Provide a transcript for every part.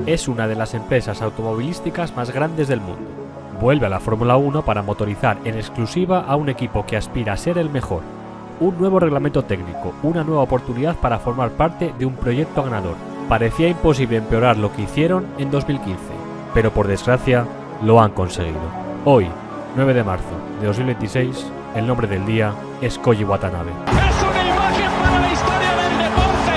Es una de las empresas automovilísticas más grandes del mundo. Vuelve a la Fórmula 1 para motorizar en exclusiva a un equipo que aspira a ser el mejor. Un nuevo reglamento técnico, una nueva oportunidad para formar parte de un proyecto ganador. Parecía imposible empeorar lo que hicieron en 2015, pero por desgracia lo han conseguido. Hoy, 9 de marzo de 2026, el nombre del día es Koji Watanabe. ¡Es una imagen para la historia del deporte!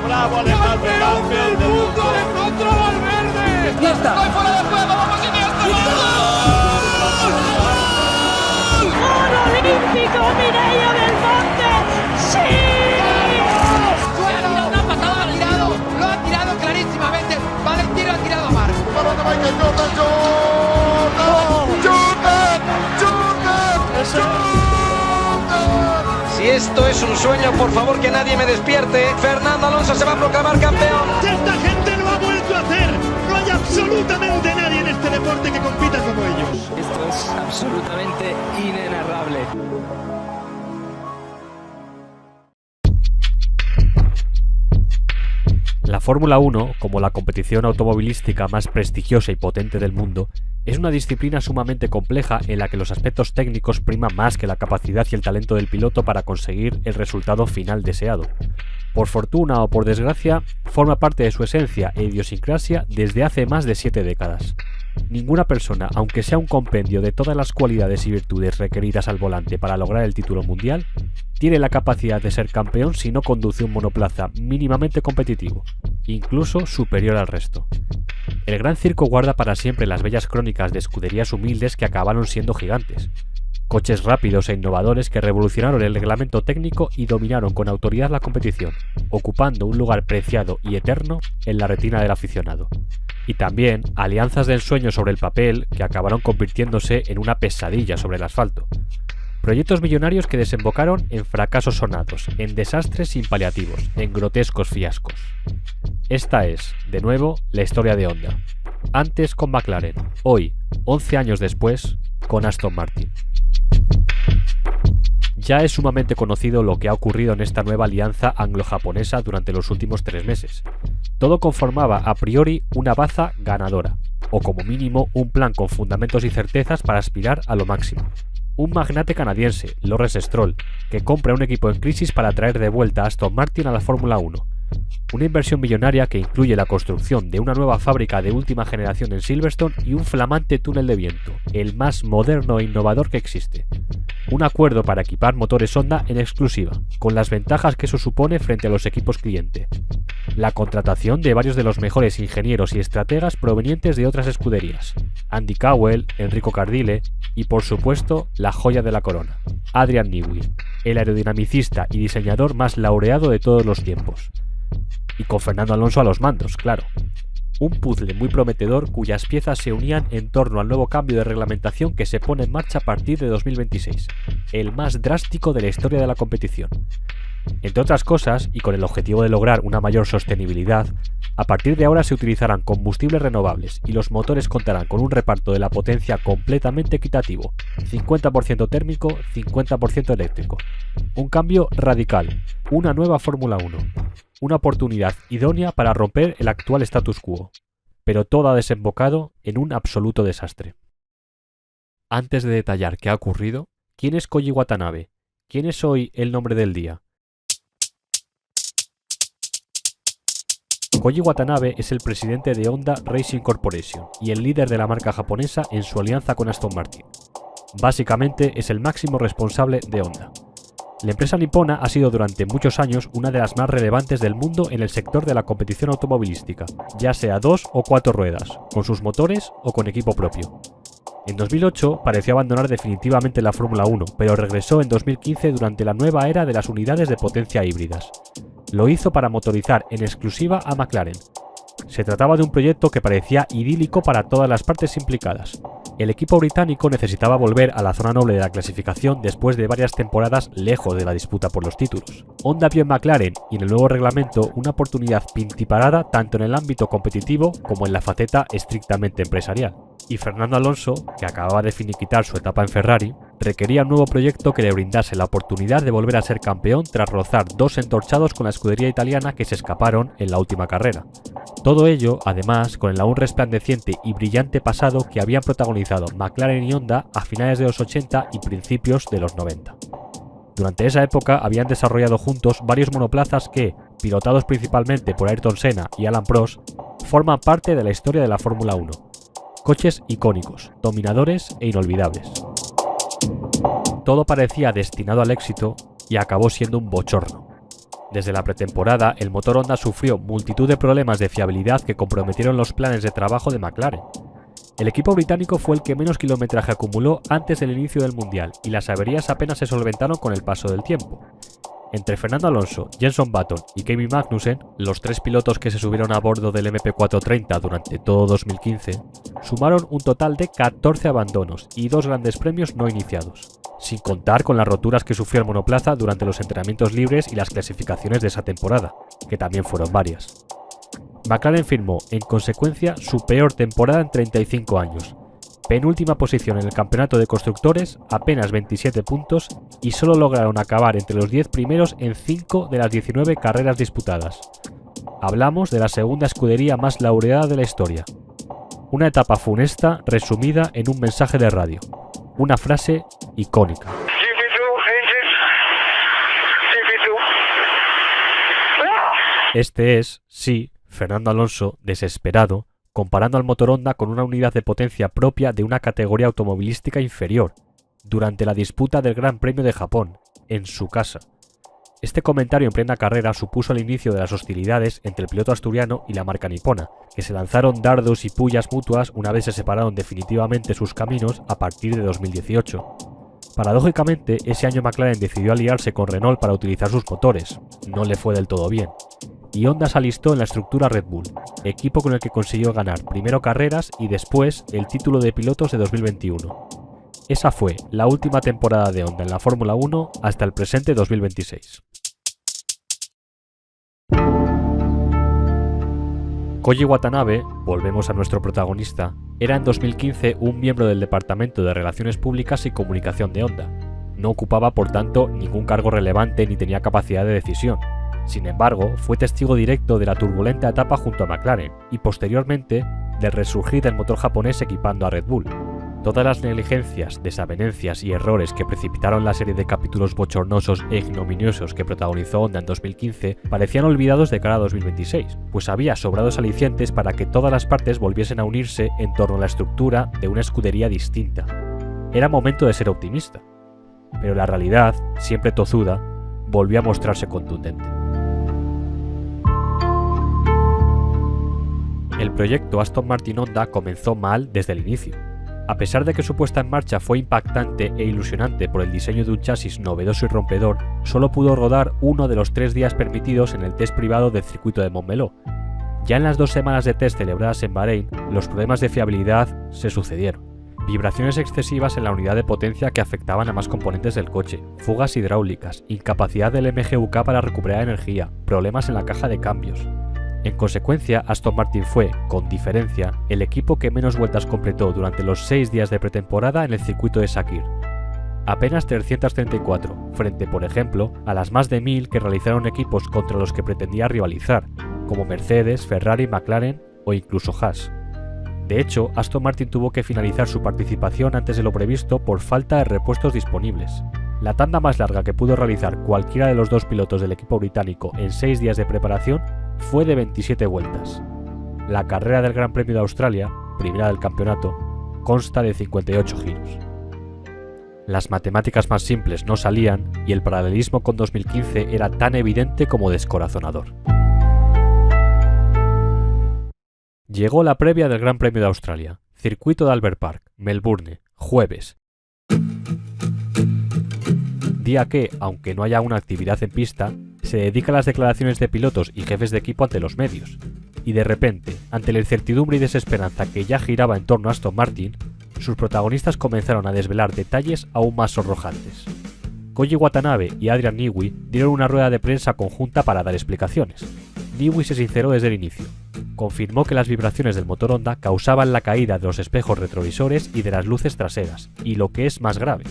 ¡Bravo, ¡campeón del mundo, Alejandro Valverde! ¡Está fuera de juego! ¡Vamos, Iniesta! ¡Gol! ¡Oro olímpico, Mireia del Monte! ¡Sí! Una patada, lo ha tirado clarísimamente. Valentino ha tirado a Marc. ¡Balón de Michael Jordan! Si esto es un sueño, por favor que nadie me despierte. Fernando Alonso se va a proclamar campeón. Esta gente lo ha vuelto a hacer. No hay absolutamente nadie en este deporte que compita como ellos. Esto es absolutamente inenarrable. La Fórmula 1, como la competición automovilística más prestigiosa y potente del mundo, es una disciplina sumamente compleja en la que los aspectos técnicos priman más que la capacidad y el talento del piloto para conseguir el resultado final deseado. Por fortuna o por desgracia, forma parte de su esencia e idiosincrasia desde hace más de 7 décadas. Ninguna persona, aunque sea un compendio de todas las cualidades y virtudes requeridas al volante para lograr el título mundial, tiene la capacidad de ser campeón si no conduce un monoplaza mínimamente competitivo, incluso superior al resto. El Gran Circo guarda para siempre las bellas crónicas de escuderías humildes que acabaron siendo gigantes. Coches rápidos e innovadores que revolucionaron el reglamento técnico y dominaron con autoridad la competición, ocupando un lugar preciado y eterno en la retina del aficionado. Y también alianzas de ensueño sobre el papel que acabaron convirtiéndose en una pesadilla sobre el asfalto. Proyectos millonarios que desembocaron en fracasos sonados, en desastres sin paliativos, en grotescos fiascos. Esta es, de nuevo, la historia de Honda. Antes con McLaren, hoy, 11 años después, con Aston Martin. Ya es sumamente conocido lo que ha ocurrido en esta nueva alianza anglo-japonesa durante los últimos 3 meses. Todo conformaba a priori una baza ganadora, o como mínimo un plan con fundamentos y certezas para aspirar a lo máximo. Un magnate canadiense, Lawrence Stroll, que compra un equipo en crisis para traer de vuelta a Aston Martin a la Fórmula 1. Una inversión millonaria que incluye la construcción de una nueva fábrica de última generación en Silverstone y un flamante túnel de viento, el más moderno e innovador que existe. Un acuerdo para equipar motores Honda en exclusiva, con las ventajas que eso supone frente a los equipos cliente. La contratación de varios de los mejores ingenieros y estrategas provenientes de otras escuderías, Andy Cowell, Enrico Cardile y por supuesto la joya de la corona, Adrian Newey, el aerodinamicista y diseñador más laureado de todos los tiempos. Y con Fernando Alonso a los mandos, claro. Un puzzle muy prometedor cuyas piezas se unían en torno al nuevo cambio de reglamentación que se pone en marcha a partir de 2026, el más drástico de la historia de la competición. Entre otras cosas, y con el objetivo de lograr una mayor sostenibilidad, a partir de ahora se utilizarán combustibles renovables y los motores contarán con un reparto de la potencia completamente equitativo, 50% térmico, 50% eléctrico. Un cambio radical, una nueva Fórmula 1, una oportunidad idónea para romper el actual status quo, pero todo ha desembocado en un absoluto desastre. Antes de detallar qué ha ocurrido, ¿quién es Koji Watanabe? ¿Quién es hoy el nombre del día? Koji Watanabe es el presidente de Honda Racing Corporation y el líder de la marca japonesa en su alianza con Aston Martin. Básicamente es el máximo responsable de Honda. La empresa nipona ha sido durante muchos años una de las más relevantes del mundo en el sector de la competición automovilística, ya sea 2 o 4 ruedas, con sus motores o con equipo propio. En 2008 pareció abandonar definitivamente la Fórmula 1, pero regresó en 2015 durante la nueva era de las unidades de potencia híbridas. Lo hizo para motorizar en exclusiva a McLaren. Se trataba de un proyecto que parecía idílico para todas las partes implicadas. El equipo británico necesitaba volver a la zona noble de la clasificación después de varias temporadas lejos de la disputa por los títulos. Honda vio en McLaren y en el nuevo reglamento una oportunidad pintiparada tanto en el ámbito competitivo como en la faceta estrictamente empresarial. Y Fernando Alonso, que acababa de finiquitar su etapa en Ferrari, requería un nuevo proyecto que le brindase la oportunidad de volver a ser campeón tras rozar dos entorchados con la escudería italiana que se escaparon en la última carrera. Todo ello, además, con el aún resplandeciente y brillante pasado que habían protagonizado McLaren y Honda a finales de los 80 y principios de los 90. Durante esa época habían desarrollado juntos varios monoplazas que, pilotados principalmente por Ayrton Senna y Alain Prost, forman parte de la historia de la Fórmula 1. Coches icónicos, dominadores e inolvidables. Todo parecía destinado al éxito y acabó siendo un bochorno. Desde la pretemporada, el motor Honda sufrió multitud de problemas de fiabilidad que comprometieron los planes de trabajo de McLaren. El equipo británico fue el que menos kilometraje acumuló antes del inicio del Mundial y las averías apenas se solventaron con el paso del tiempo. Entre Fernando Alonso, Jenson Button y Kevin Magnussen, los tres pilotos que se subieron a bordo del MP430 durante todo 2015, sumaron un total de 14 abandonos y 2 grandes premios no iniciados, sin contar con las roturas que sufrió el monoplaza durante los entrenamientos libres y las clasificaciones de esa temporada, que también fueron varias. McLaren firmó, en consecuencia, su peor temporada en 35 años, penúltima posición en el campeonato de constructores, apenas 27 puntos, y solo lograron acabar entre los 10 primeros en 5 de las 19 carreras disputadas. Hablamos de la segunda escudería más laureada de la historia. Una etapa funesta resumida en un mensaje de radio, una frase icónica. Este es, sí, Fernando Alonso, desesperado, comparando al motor Honda con una unidad de potencia propia de una categoría automovilística inferior, durante la disputa del Gran Premio de Japón, en su casa. Este comentario en plena carrera supuso el inicio de las hostilidades entre el piloto asturiano y la marca nipona, que se lanzaron dardos y pullas mutuas una vez se separaron definitivamente sus caminos a partir de 2018. Paradójicamente, ese año McLaren decidió aliarse con Renault para utilizar sus motores. No le fue del todo bien. Y Honda se alistó en la estructura Red Bull, equipo con el que consiguió ganar primero carreras y después el título de pilotos de 2021. Esa fue la última temporada de Honda en la Fórmula 1 hasta el presente 2026. Koji Watanabe, volvemos a nuestro protagonista, era en 2015 un miembro del Departamento de Relaciones Públicas y Comunicación de Honda. No ocupaba, por tanto, ningún cargo relevante ni tenía capacidad de decisión. Sin embargo, fue testigo directo de la turbulenta etapa junto a McLaren y posteriormente del resurgir del motor japonés equipando a Red Bull. Todas las negligencias, desavenencias y errores que precipitaron la serie de capítulos bochornosos e ignominiosos que protagonizó Honda en 2015 parecían olvidados de cara a 2026, pues había sobrados alicientes para que todas las partes volviesen a unirse en torno a la estructura de una escudería distinta. Era momento de ser optimista, pero la realidad, siempre tozuda, volvió a mostrarse contundente. El proyecto Aston Martin Honda comenzó mal desde el inicio. A pesar de que su puesta en marcha fue impactante e ilusionante por el diseño de un chasis novedoso y rompedor, solo pudo rodar uno de los 3 días permitidos en el test privado del circuito de Montmeló. Ya en las 2 semanas de test celebradas en Bahrein, los problemas de fiabilidad se sucedieron. Vibraciones excesivas en la unidad de potencia que afectaban a más componentes del coche, fugas hidráulicas, incapacidad del MGUK para recuperar energía, problemas en la caja de cambios. En consecuencia, Aston Martin fue, con diferencia, el equipo que menos vueltas completó durante los 6 días de pretemporada en el circuito de Sakir. Apenas 334, frente, por ejemplo, a las más de 1000 que realizaron equipos contra los que pretendía rivalizar, como Mercedes, Ferrari, McLaren o incluso Haas. De hecho, Aston Martin tuvo que finalizar su participación antes de lo previsto por falta de repuestos disponibles. La tanda más larga que pudo realizar cualquiera de los 2 pilotos del equipo británico en 6 días de preparación fue de 27 vueltas. La carrera del Gran Premio de Australia, primera del campeonato, consta de 58 giros. Las matemáticas más simples no salían y el paralelismo con 2015 era tan evidente como descorazonador. Llegó la previa del Gran Premio de Australia, circuito de Albert Park, Melbourne, jueves. Día que, aunque no haya una actividad en pista, se dedica a las declaraciones de pilotos y jefes de equipo ante los medios. Y de repente, ante la incertidumbre y desesperanza que ya giraba en torno a Aston Martin, sus protagonistas comenzaron a desvelar detalles aún más sonrojantes. Koji Watanabe y Adrian Newey dieron una rueda de prensa conjunta para dar explicaciones. Newey se sinceró desde el inicio. Confirmó que las vibraciones del motor Honda causaban la caída de los espejos retrovisores y de las luces traseras, y lo que es más grave,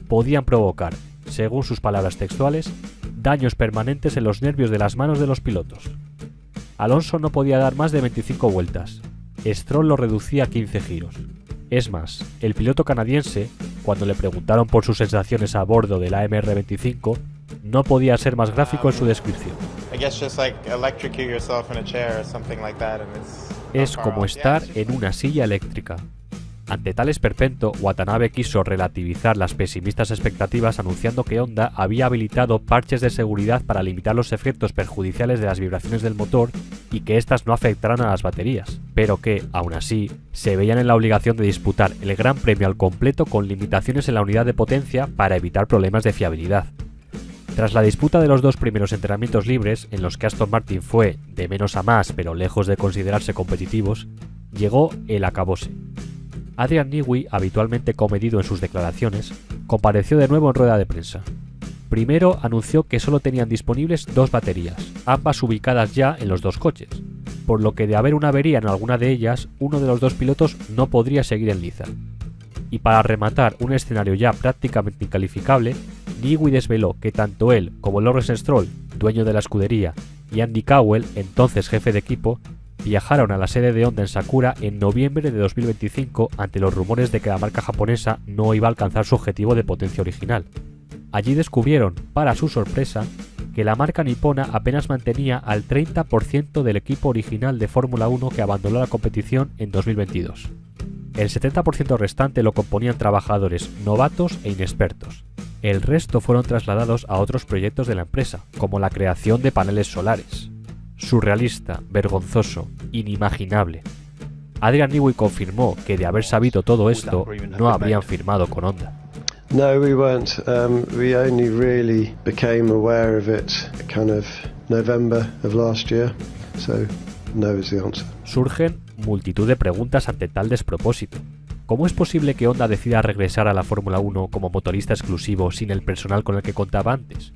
podían provocar, según sus palabras textuales, daños permanentes en los nervios de las manos de los pilotos. Alonso no podía dar más de 25 vueltas. Stroll lo reducía a 15 giros. Es más, el piloto canadiense, cuando le preguntaron por sus sensaciones a bordo de la MR25, no podía ser más gráfico en su descripción. Es como estar en una silla eléctrica. Ante tal esperpento, Watanabe quiso relativizar las pesimistas expectativas anunciando que Honda había habilitado parches de seguridad para limitar los efectos perjudiciales de las vibraciones del motor y que éstas no afectaran a las baterías, pero que, aún así, se veían en la obligación de disputar el Gran Premio al completo con limitaciones en la unidad de potencia para evitar problemas de fiabilidad. Tras la disputa de los dos primeros entrenamientos libres, en los que Aston Martin fue de menos a más pero lejos de considerarse competitivos, llegó el acabose. Adrian Newey, habitualmente comedido en sus declaraciones, compareció de nuevo en rueda de prensa. Primero anunció que solo tenían disponibles 2 baterías, ambas ubicadas ya en los 2 coches, por lo que de haber una avería en alguna de ellas, uno de los 2 pilotos no podría seguir en liza. Y para rematar un escenario ya prácticamente incalificable, Newey desveló que tanto él como Lawrence Stroll, dueño de la escudería, y Andy Cowell, entonces jefe de equipo, viajaron a la sede de Honda en Sakura en noviembre de 2025 ante los rumores de que la marca japonesa no iba a alcanzar su objetivo de potencia original. Allí descubrieron, para su sorpresa, que la marca nipona apenas mantenía al 30% del equipo original de Fórmula 1 que abandonó la competición en 2022. El 70% restante lo componían trabajadores novatos e inexpertos. El resto fueron trasladados a otros proyectos de la empresa, como la creación de paneles solares. Surrealista, vergonzoso, inimaginable. Adrian Newey confirmó que de haber sabido todo esto, no habrían firmado con Honda. No, we weren't. We only really became aware of it kind of November of last year. So, no is the answer. Surgen multitud de preguntas ante tal despropósito. ¿Cómo es posible que Honda decida regresar a la Fórmula 1 como motorista exclusivo sin el personal con el que contaba antes?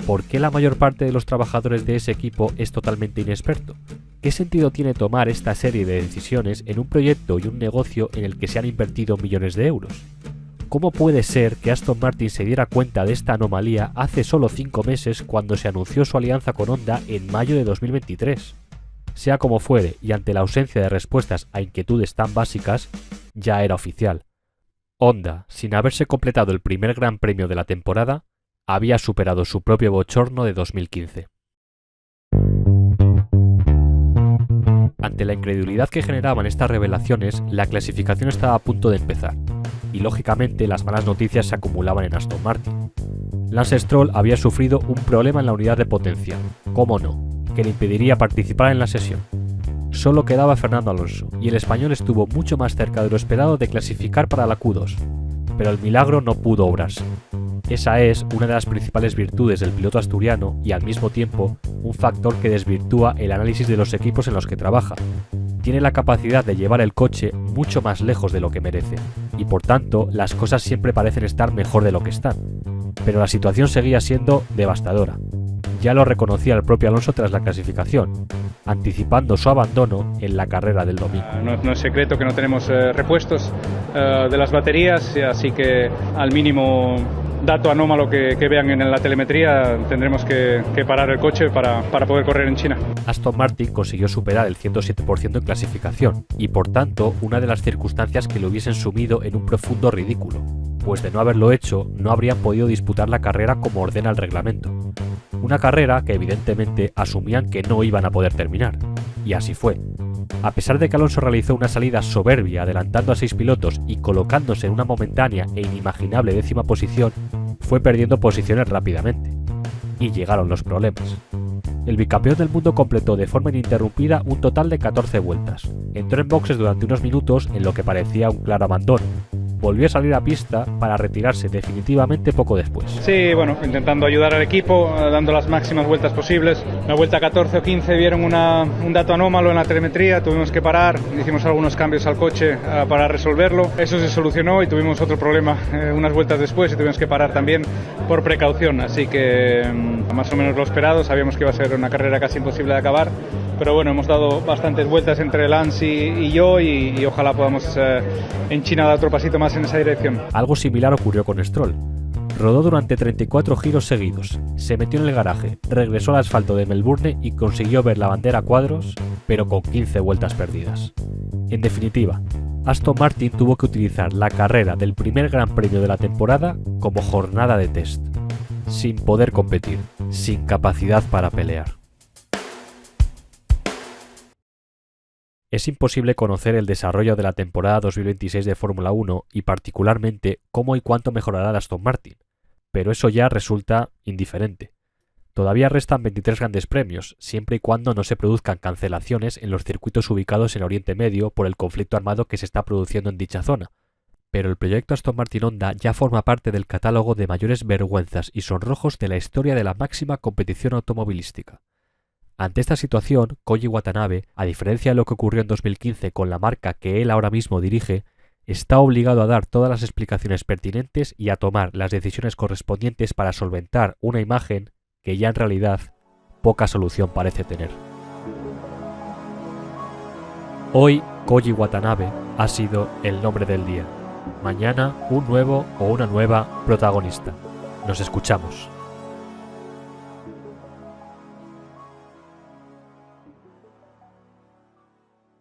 ¿Por qué la mayor parte de los trabajadores de ese equipo es totalmente inexperto? ¿Qué sentido tiene tomar esta serie de decisiones en un proyecto y un negocio en el que se han invertido millones de euros? ¿Cómo puede ser que Aston Martin se diera cuenta de esta anomalía hace solo 5 meses cuando se anunció su alianza con Honda en mayo de 2023? Sea como fuere, y ante la ausencia de respuestas a inquietudes tan básicas, ya era oficial. Honda, sin haberse completado el primer Gran Premio de la temporada, había superado su propio bochorno de 2015. Ante la incredulidad que generaban estas revelaciones, la clasificación estaba a punto de empezar, y lógicamente las malas noticias se acumulaban en Aston Martin. Lance Stroll había sufrido un problema en la unidad de potencia, cómo no, que le impediría participar en la sesión. Solo quedaba Fernando Alonso, y el español estuvo mucho más cerca de lo esperado de clasificar para la Q2, pero el milagro no pudo obrarse. Esa es una de las principales virtudes del piloto asturiano y al mismo tiempo un factor que desvirtúa el análisis de los equipos en los que trabaja. Tiene la capacidad de llevar el coche mucho más lejos de lo que merece, y por tanto las cosas siempre parecen estar mejor de lo que están. Pero la situación seguía siendo devastadora. Ya lo reconocía el propio Alonso tras la clasificación, anticipando su abandono en la carrera del domingo. No es secreto que no tenemos repuestos de las baterías, así que al mínimo dato anómalo que vean en la telemetría tendremos que parar el coche para poder correr en China. Aston Martin consiguió superar el 107% en clasificación y por tanto una de las circunstancias que lo hubiesen sumido en un profundo ridículo, pues de no haberlo hecho no habrían podido disputar la carrera como ordena el reglamento. Una carrera que evidentemente asumían que no iban a poder terminar, y así fue. A pesar de que Alonso realizó una salida soberbia adelantando a 6 pilotos y colocándose en una momentánea e inimaginable 10ª posición, fue perdiendo posiciones rápidamente. Y llegaron los problemas. El bicampeón del mundo completó de forma ininterrumpida un total de 14 vueltas. Entró en boxes durante unos minutos en lo que parecía un claro abandono, volvió a salir a pista para retirarse definitivamente poco después. Sí, bueno, intentando ayudar al equipo, dando las máximas vueltas posibles. La vuelta 14 o 15 vieron un dato anómalo en la telemetría, tuvimos que parar, hicimos algunos cambios al coche para resolverlo. Eso se solucionó y tuvimos otro problema unas vueltas después y tuvimos que parar también por precaución. Así que más o menos lo esperado, sabíamos que iba a ser una carrera casi imposible de acabar. Pero bueno, hemos dado bastantes vueltas entre Lance y yo y ojalá podamos en China dar otro pasito más en esa dirección. Algo similar ocurrió con Stroll. Rodó durante 34 giros seguidos, se metió en el garaje, regresó al asfalto de Melbourne y consiguió ver la bandera a cuadros, pero con 15 vueltas perdidas. En definitiva, Aston Martin tuvo que utilizar la carrera del primer Gran Premio de la temporada como jornada de test, sin poder competir, sin capacidad para pelear. Es imposible conocer el desarrollo de la temporada 2026 de Fórmula 1 y particularmente cómo y cuánto mejorará el Aston Martin, pero eso ya resulta indiferente. Todavía restan 23 grandes premios, siempre y cuando no se produzcan cancelaciones en los circuitos ubicados en Oriente Medio por el conflicto armado que se está produciendo en dicha zona. Pero el proyecto Aston Martin Honda ya forma parte del catálogo de mayores vergüenzas y sonrojos de la historia de la máxima competición automovilística. Ante esta situación, Koji Watanabe, a diferencia de lo que ocurrió en 2015 con la marca que él ahora mismo dirige, está obligado a dar todas las explicaciones pertinentes y a tomar las decisiones correspondientes para solventar una imagen que ya en realidad poca solución parece tener. Hoy, Koji Watanabe ha sido el nombre del día. Mañana, un nuevo o una nueva protagonista. Nos escuchamos.